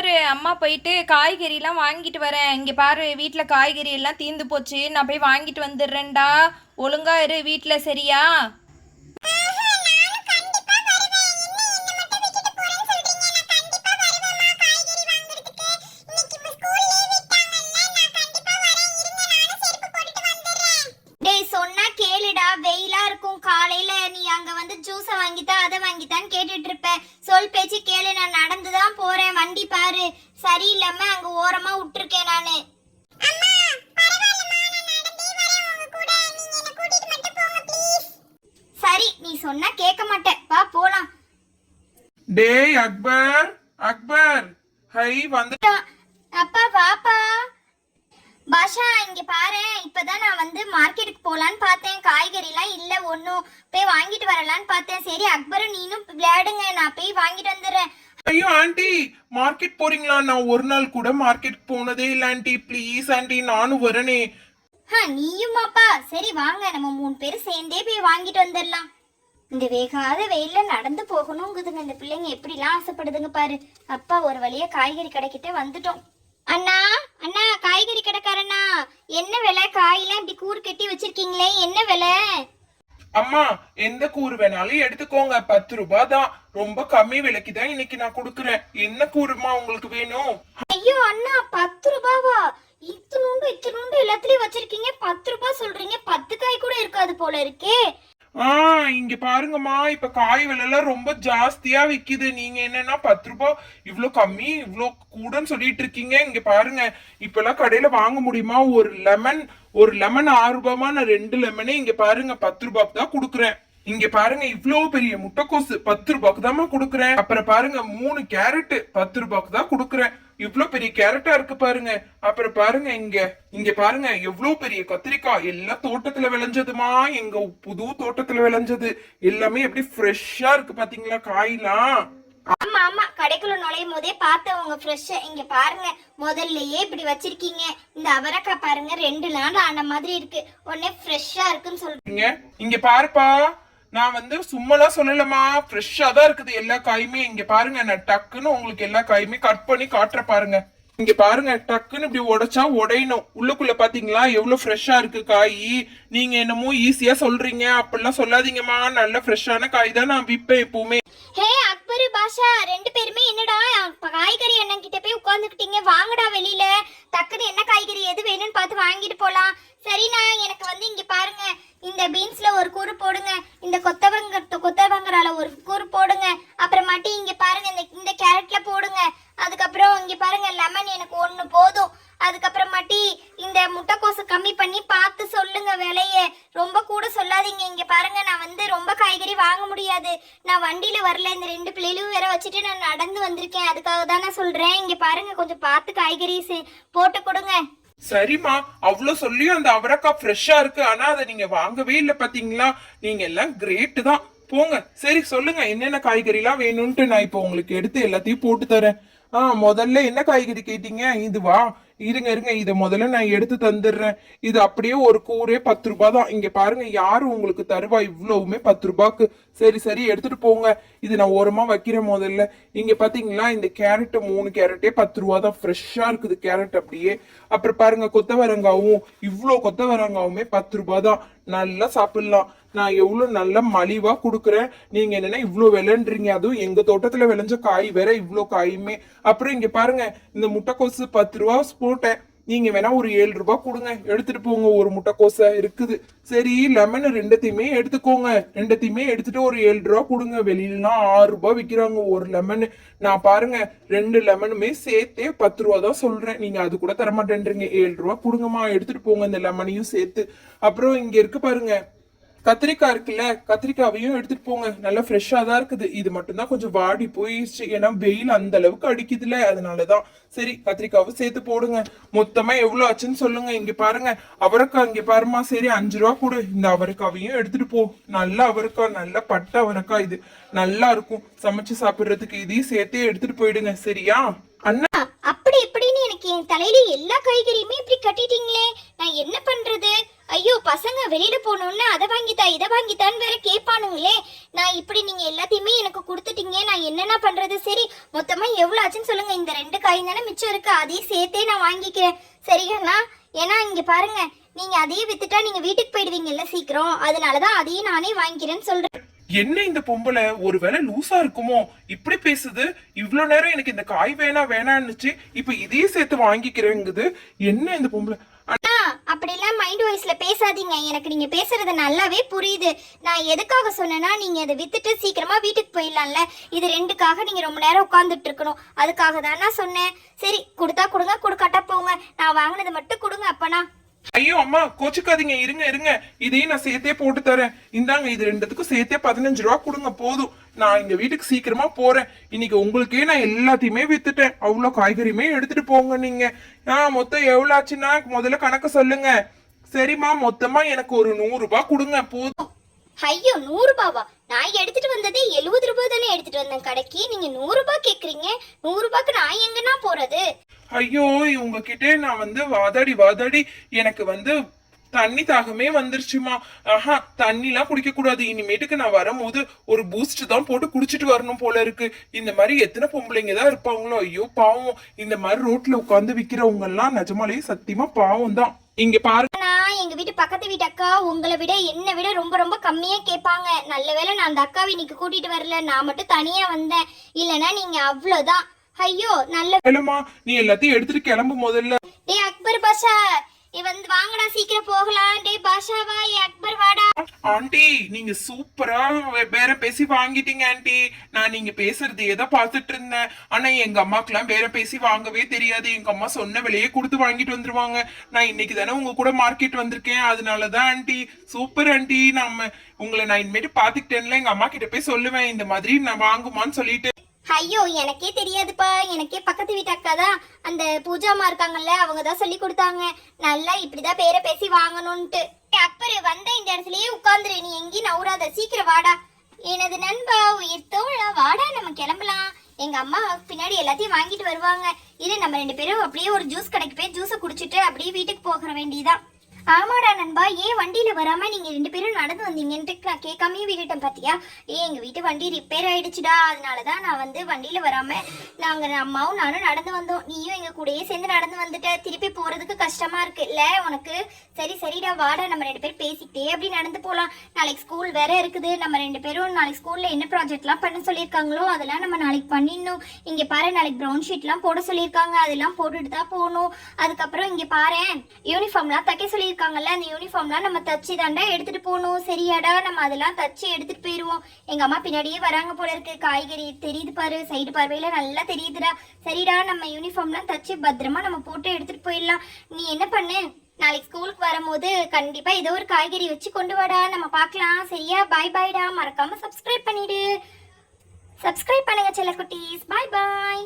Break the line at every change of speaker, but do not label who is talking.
அக்பர் அம்மா போயிட்டு காய்கறிலாம் வாங்கிட்டு வரேன். இங்கே பாரு வீட்டில் காய்கறி எல்லாம் தீந்து போச்சு. நான் போய் வாங்கிட்டு வந்துடுறேன்டா. ஒழுங்கா இரு வீட்டில், சரியா?
டேய் சொன்னா கேளுடா, வெயிலா இருக்கும். காலையில நீ அங்க வந்து ஜூஸ வாங்கித்தா அதை வாங்கித்தான்னு கேட்டுட்டு இருப்ப. சொல் பேச்சு கேளு, நான் நடந்துதான் போறேன். வண்டி பாரு சரியில்லாம அங்க ஓரமா விட்டுருக்கேன் நானு. சரி நீ சொன்னா கேட்க மாட்டேன், வா போலாம்.
டேய் அக்பர், அக்பர், ஹை வந்துட்டான்.
அப்பா வாப்பா. பாஷா இங்க பாரு, இப்பதான் நான் வந்து மார்க்கெட்டுக்கு போலான்னு பார்த்தேன். காய்கறி எல்லாம் இல்ல ஒன்னும், போய் வாங்கிட்டு வரலான்னு பார்த்தேன். சரி அக்பரும் நீனும் விளையாடுங்க, நான் போய் வாங்கிட்டு வந்துடுறேன்.
ஐயோ ஆண்டி, மார்க்கெட் போறீங்களா? நான் ஒரு நாள் கூட மார்க்கெட் போனதே இல்ல ஆண்டி. ப்ளீஸ் ஆண்டி, நானும் வரனே.
நீயுமாப்பா? சரி வாங்க, நம்ம 3 பேரும் சேர்ந்தே போய் வாங்கிட்டு வந்துடலாம். இந்த வேகாத வெயில்ல நடந்து போகணுங்குதுங்க இந்த பிள்ளைங்க, எப்படிலாம் ஆசைப்படுதுங்க பாரு. அப்பா ஒரு வழியா காய்கறி கடைக்கிட்ட வந்துட்டோம். அண்ணா அண்ணா, காய்கறி கடைக்காரண்ணா, என்ன விலை? காயெல்லாம் இப்படி கூறு கட்டி வச்சிருக்கீங்களே, என்ன விலை?
அம்மா எந்த கூறு வேணாலும் எடுத்துக்கோங்க, 10 ரூபாய் தான். ரொம்ப கம்மி விலைக்கு தான் இன்னைக்கு நான் கொடுக்குறேன். என்ன கூறுமா உங்களுக்கு வேணும்?
ஐயோ அண்ணா, 10 ரூபாவா? இத்தனூண்டு எல்லாத்துலயும் வச்சிருக்கீங்க, 10 ரூபாய் சொல்றீங்க. 10 காய் கூட இருக்காது போல இருக்கே.
இங்க பாருங்கம்மா, இப்ப காய் விலை எல்லாம் ரொம்ப ஜாஸ்தியா விக்குது. நீங்க என்னன்னா 10 ரூபாய் இவ்ளோ கம்மி, இவ்ளோ கூடன்னு சொல்லிட்டு இருக்கீங்க. இங்க பாருங்க, இப்ப எல்லாம் கடையில வாங்க முடியுமா? ஒரு லெமன் 6 ரூபாய்மா. நான் 2 லெமனே இங்க பாருங்க 10 ரூபாய்க்கு தான் குடுக்குறேன். இங்க பாருங்க, இவ்வளவு பெரிய முட்டைக்கோசு 10 ரூபாய்க்கு தான் குடுக்குறேன். அப்புறம் பாருங்க 3 கேரட் 10 ரூபாய்க்கு தான் குடுக்குறேன். இவ்வளவு பெரிய கேரட்டா இருக்கு பாருங்க. அப்புறம் பாருங்க இங்க பாருங்க எவ்வளவு பெரிய கத்திரிக்காய், எல்லாம் தோட்டத்துல விளைஞ்சதுமா, எங்க புது தோட்டத்துல விளைஞ்சது. எல்லாமே எப்படி ஃப்ரெஷ்ஷா இருக்கு பாத்தீங்களா காயெல்லாம்.
ஆமா ஆமா, கடைக்குள்ள நுழையும் போதே பார்த்தவங்க ஃப்ரெஷ்ஷா. இங்க பாருங்க, முதல்லயே இப்படி வச்சிருக்கீங்க. இந்த அவரைக்காய் பாருங்க 2 நாள் ஆன மாதிரி இருக்கு, உடனே ஃப்ரெஷ்ஷா இருக்குன்னு சொல்றீங்க.
இங்க பாருப்பா, நான் வந்து சும்மாலாம் சொல்லலமா, ஃப்ரெஷ்ஷா தான் இருக்குது எல்லா காயுமே. இங்க பாருங்க, நான் டக்குன்னு உங்களுக்கு எல்லா காயுமே கட் பண்ணி காட்டுற பாருங்க. இங்க பாருங்க, டக்குன்னு இப்படி உடைச்சா உடையணும். உள்ளுக்குள்ள பாத்தீங்களா எவ்வளவு ஃப்ரெஷ்ஷா இருக்கு காய். நீங்க என்னமோ ஈஸியா சொல்றீங்க, அப்படிலாம் சொல்லாதீங்கம்மா. நல்ல ஃப்ரெஷ்ஷான காய் தான் நான் விப்பேன் எப்பவுமே.
ஹே அக்பரு, பாஷா 2 பேருமே என்னடா காய்கறி அண்ணன் கிட்ட போய் உட்கார்ந்துக்கிட்டீங்க? வாங்கடா வெளியில, டக்குன்னு என்ன காய்கறி எது வேணும்னு பார்த்து வாங்கிட்டு போலாம். சரிண்ணா, எனக்கு வந்து இங்க பாருங்க, இந்த பீன்ஸ்ல ஒரு கூறு போடுங்க, இந்த கொத்தவங்கரால ஒரு கூறு போடுங்க. அப்புறமாட்டி இங்க பாருங்க இந்த கேரட்ல போடுங்க. அதுக்கப்புறம் இங்க பாருங்க லெமன் எனக்கு 1 போதும். அதுக்கப்புறமாட்டி இந்த முட்டைக்கோசு கம்மி பண்ணி பார்த்து சொல்லுங்க விலைய, ரொம்ப கூட சொல்லாதீங்க. இங்க பாருங்க, நான் வந்து ரொம்ப காய்கறி வாங்க முடியாது, நான் வண்டியில வரல. இந்த 2 பிள்ளைகளும் வேற வச்சுட்டு நான் நடந்து வந்திருக்கேன், அதுக்காக தான் நான் சொல்றேன். இங்க பாருங்க, கொஞ்சம் பார்த்து காய்கறி போட்டு கொடுங்க.
சரிம்மா, அவ்வளவு சொல்லியும் அந்த அவரைக்காய் ஃப்ரெஷ்ஷா இருக்கு. ஆனா அதை நீங்க வாங்கவே இல்லை பாத்தீங்களா. நீங்க எல்லாம் கிரேட் தான் போங்க. சரி சொல்லுங்க, என்னென்ன காய்கறி எல்லாம் வேணும்ட்டு நான் இப்போ உங்களுக்கு எடுத்து எல்லாத்தையும் போட்டு தரேன். முதல்ல என்ன காய்கறி கேட்டீங்க? இதுவா? இருங்க, இதை முதல்ல நான் எடுத்து தந்துடுறேன். இது அப்படியே ஒரு கூரே 10 ரூபாய் தான். இங்க பாருங்க, யாரும் உங்களுக்கு தருவா இவ்வளவுமே 10 ரூபாய்க்கு. சரி எடுத்துட்டு போங்க. இது நான் ஓரமா வைக்கிறேன். முதல்ல இங்க பாத்தீங்களா, இந்த கேரட் 3 கேரட்டே 10 ரூபா தான். ஃப்ரெஷ்ஷா இருக்குது கேரட் அப்படியே. அப்புறம் பாருங்க, கொத்தவரங்காவும் இவ்வளவு கொத்தவரங்காவுமே 10 ரூபாய் தான். நல்லா சாப்பிடலாம். நான் எவ்வளவு நல்லா மலிவா கொடுக்குறேன். நீங்க என்னன்னா இவ்வளவு விளைன்றீங்க, அதுவும் எங்க தோட்டத்துல விளைஞ்ச காய் வேற இவ்வளவு காயுமே. அப்புறம் இங்க பாருங்க, இந்த முட்டைக்கோசு 10 ரூபா போட்டேன். நீங்க வேணா ஒரு 7 ரூபாய் கொடுங்க, எடுத்துட்டு போங்க. ஒரு முட்டைக்கோசை இருக்குது. சரி, லெமன் 2த்தையுமே எடுத்துக்கோங்க. 2த்தையுமே எடுத்துட்டு ஒரு 7 ரூபாய் கொடுங்க. வெளியிலாம் 6 ரூபாய் விற்கிறாங்க ஒரு லெமன். நான் பாருங்க 2 லெமனுமே சேர்த்தே 10 ரூபா தான் சொல்றேன். நீங்க அது கூட தரமாட்டேன்றீங்க. 7 ரூபாய் கொடுங்கம்மா, எடுத்துட்டு போங்க இந்த லெமனையும் சேர்த்து. அப்புறம் இங்க இருக்கு பாருங்க, கத்திரிக்காய் இருக்குல்ல, கத்திரிக்காவையும் எடுத்துட்டு போங்க. நல்லா ஃப்ரெஷ்ஷா தான் இருக்குது. இது மட்டும்தான் கொஞ்சம் வாடி போயிடுச்சு, ஏன்னா வெயில் அந்த அளவுக்கு அடிக்குதுல, அதனாலதான். சரி, கத்திரிக்காவை சேர்த்து போடுங்க. மொத்தமா எவ்வளவு ஆச்சுன்னு சொல்லுங்க. இங்க பாருங்க, அவரைக்காய் இங்க பாருமா. சரி 5 ரூபா கொடு. இந்த அவரைக்காவையும் எடுத்துட்டு போ. நல்ல அவரைக்காய், நல்ல பட்டை அவரைக்காய், இது நல்லா இருக்கும் சமைச்சு சாப்பிடுறதுக்கு. இதையும் சேர்த்தே எடுத்துட்டு போயிடுங்க, சரியா? அண்ணா,
அப்படி இப்படின்னு எனக்கு என் தலையில எல்லா காய்கறியுமே இப்படி கட்டிட்டீங்களே, நான் என்ன பண்றது? ஐயோ பசங்க வெளியில போனோன்னு அதை வாங்கித்தா இதை வாங்கித்தான்னு வேற கேட்பானுங்களே. நான் இப்படி நீங்க எல்லாத்தையுமே எனக்கு கொடுத்துட்டீங்க, நான் என்னென்ன பண்றது? சரி மொத்தமா எவ்வளவு ஆச்சுன்னு சொல்லுங்க. இந்த 2 காய் தானே மிச்சம் இருக்கு, அதையும் சேர்த்தே நான் வாங்கிக்கிறேன் சரிங்கண்ணா. ஏன்னா இங்க பாருங்க, நீங்க அதையே வித்துட்டா நீங்க வீட்டுக்கு போயிடுவீங்கல்ல சீக்கிரம், அதனாலதான் அதையும் நானே வாங்கிக்கிறேன்னு சொல்றேன்.
என்ன இந்த பொம்பளை ஒருவேளை லூசா இருக்குமோ இப்படி பேசுது? இவ்வளவு நேரம் எனக்கு இந்த காய் வேணான்னுச்சு, இப்ப இதையும் சேர்த்து வாங்கிக்கிறேங்குது. என்ன இந்த பொம்பளை?
அண்ணா அப்படிலாம் மைண்ட் வாய்ஸ்ல பேசாதீங்க, எனக்கு நீங்க பேசுறது நல்லாவே புரியுது. நான் எதுக்காக சொன்னேன்னா, நீங்க அதை வித்துட்டு சீக்கிரமா வீட்டுக்கு போயிடலாம்ல, இது 2க்காக நீங்க ரொம்ப நேரம் உட்கார்ந்துட்டு இருக்கணும், அதுக்காக தான் நான் சொன்னேன். சரி கொடுத்தா கொடுங்க, கொடுக்காட்டா போங்க, நான் வாங்கினதை மட்டும் கொடுங்க அப்பனா.
ஐயோ அம்மா கோச்சுக்காதீங்க, இருங்க இதையும் நான் சேர்த்தே போட்டு தரேன். இந்தாங்க, இது 2த்துக்கும் சேர்த்தே 15 ரூபா கொடுங்க போதும். நான் எங்க வீட்டுக்கு சீக்கிரமா போறேன். இன்னைக்கு உங்களுக்கே நான் எல்லாத்தையுமே வித்துட்டேன், அவ்வளவு காய்கறியுமே எடுத்துட்டு போங்க நீங்க. மொத்தம் எவ்வளவு ஆச்சுன்னா முதல்ல கணக்கு சொல்லுங்க. சரிம்மா, மொத்தமா எனக்கு ஒரு 100 ரூபாய் கொடுங்க போதும்.
ஐயோ 100 ரூபாவா? நான் எடுத்துட்டு வந்ததே 70 ரூபாய் தானே எடுத்துட்டு வந்தேன் கடைக்கு, நீங்க 100 ரூபாய் கேக்குறீங்க? 100 ரூபாய்க்கு நான் எங்கன்னா போறது?
ஐயோ உங்ககிட்ட நான் வாதாடி எனக்கு தண்ணி தாகமே வந்துருச்சுமா. தண்ணிலாம் குடிக்க கூடாது, இனிமேட்டுக்கு நான் வரும்போது ஒரு பூஸ்ட் தான் போட்டு குடிச்சிட்டு வரணும் போல இருக்கு. இந்த மாதிரி எத்தனை பொம்பளைங்க தான் இருப்பாங்களோ, ஐயோ பாவம். இந்த மாதிரி ரோட்ல உட்காந்து விக்கிறவங்க எல்லாம் நிஜமாலேயே சத்தியமா பாவம் தான். இங்க பாருங்க,
எங்க வீட்டு பக்கத்து வீட்டு அக்கா உங்களை விட என்னை விட ரொம்ப ரொம்ப கம்மியா கேட்பாங்க. நல்ல வேளை நான் அந்த அக்காவை இன்னைக்கு கூட்டிட்டு வரல, நான் மட்டும் தனியா வந்தேன், இல்லனா நீங்க அவ்வளவுதான். ஐயோ நல்ல
வேலைமா, நீ எல்லாத்தையும் எடுத்துட்டு கிளம்பு முதல்ல.
டேய் அக்பர் பாஷா, வாங்கடா சீக்கிரம் போகலாம். டேய் பாஷாவா, அக்பர் வாடா.
ஆண்டி நீங்க சூப்பரா பேரம் பேசி வாங்கிட்டீங்க ஆண்டி. நான் நீங்க பேசுறது ஏதோ பாத்துட்டு இருந்தேன். ஆனா எங்க அம்மாக்கெல்லாம் பேரம் பேசி வாங்கவே தெரியாது. எங்க அம்மா சொன்ன விலையே கொடுத்து வாங்கிட்டு வந்துருவாங்க. நான் இன்னைக்கு தானே உங்க கூட மார்க்கெட் வந்திருக்கேன், அதனாலதான் ஆண்டி. Super aunty. உங்களை நான் இனிமேட்டு பாத்துக்கிட்டேன்ல, எங்க அம்மா கிட்ட போய் சொல்லுவேன் இந்த மாதிரி நான் வாங்குமான்னு சொல்லிட்டு.
ஐயோ எனக்கே தெரியாதுப்பா, எனக்கே பக்கத்து வீட்டு அக்கா தான், அந்த பூஜாமா இருக்காங்கல்ல, அவங்க தான் சொல்லி கொடுத்தாங்க நல்லா இப்படிதான் பேரை பேசி வாங்கணும்ட்டு. அக்பர் வந்த இந்த இடத்துலயே உட்கார்ந்துரு, நீ எங்கேயும் நவுறாத, சீக்கிரம் வாடா. எனது நண்பா உயிர் தோழா, வாடா நம்ம கிளம்பலாம். எங்க அம்மா பின்னாடி எல்லாத்தையும் வாங்கிட்டு வருவாங்க. இது நம்ம 2 பேரும் அப்படியே ஒரு ஜூஸ் கடைக்கு போய் ஜூஸை குடிச்சிட்டு அப்படியே வீட்டுக்கு போக வேண்டியதான். ஆமாடா நண்பா, ஏன் வண்டியில வராம நீங்க 2 பேரும் நடந்து வந்தீங்கன்ட்டு நான் கேட்காமயே விட்டுட்டேன் பாத்தியா? எங்க வீட்டு வண்டி ரிப்பேர் ஆயிடுச்சுடா, அதனாலதான் நான் வண்டியில வராம நாங்க அம்மாவும் நானும் நடந்து வந்தோம். நீயும் எங்க கூடயே சேர்ந்து நடந்து வந்துட்ட, திருப்பி போறதுக்கு கஷ்டமா இருக்கு இல்ல உனக்கு? சரிடா வாடா, நம்ம 2 பேரும் பேசிக்கிட்டே அப்படி நடந்து போலாம். நாளைக்கு ஸ்கூல் வேற இருக்குது, நம்ம 2 பேரும் நாளைக்கு ஸ்கூல்ல என்ன ப்ராஜெக்ட் எல்லாம் பண்ண சொல்லியிருக்காங்களோ அதெல்லாம் நம்ம நாளைக்கு பண்ணிடணும். இங்க பாரு, நாளைக்கு ப்ரௌன் ஷீட் எல்லாம் போட சொல்லியிருக்காங்க, அதெல்லாம் போட்டுட்டு தான் போகணும். அதுக்கப்புறம் இங்க பாரு, யூனிஃபார்ம்லாம் தைக்க சொல்லி இருக்காங்கல்ல, அந்த யூனிஃபார்ம்லாம் நம்ம தச்சு தாண்டா எடுத்துட்டு போகணும். சரியாடா, நம்ம அதெல்லாம் தச்சு எடுத்துட்டு போயிருவோம். எங்க அம்மா பின்னாடியே வராங்க போல இருக்கு. காய்கறி தெரியுது பாரு, சைடு பார்வையில நல்லா தெரியுதுடா. சரிடா, நம்ம யூனிஃபார்ம்லாம் தச்சு பத்திரமா நம்ம போட்டு எடுத்துட்டு போயிடலாம். நீ என்ன பண்ணு, நாளைக்கு ஸ்கூலுக்கு வரும்போது கண்டிப்பா ஏதோ ஒரு காய்கறி வச்சு கொண்டு வாடா, நம்ம பார்க்கலாம். சரியா? பாய்டா, மறக்காம சப்ஸ்கிரைப் பண்ணிடு. சப்ஸ்கிரைப் பண்ணுங்க செல்ல குட்டீஸ். பாய்.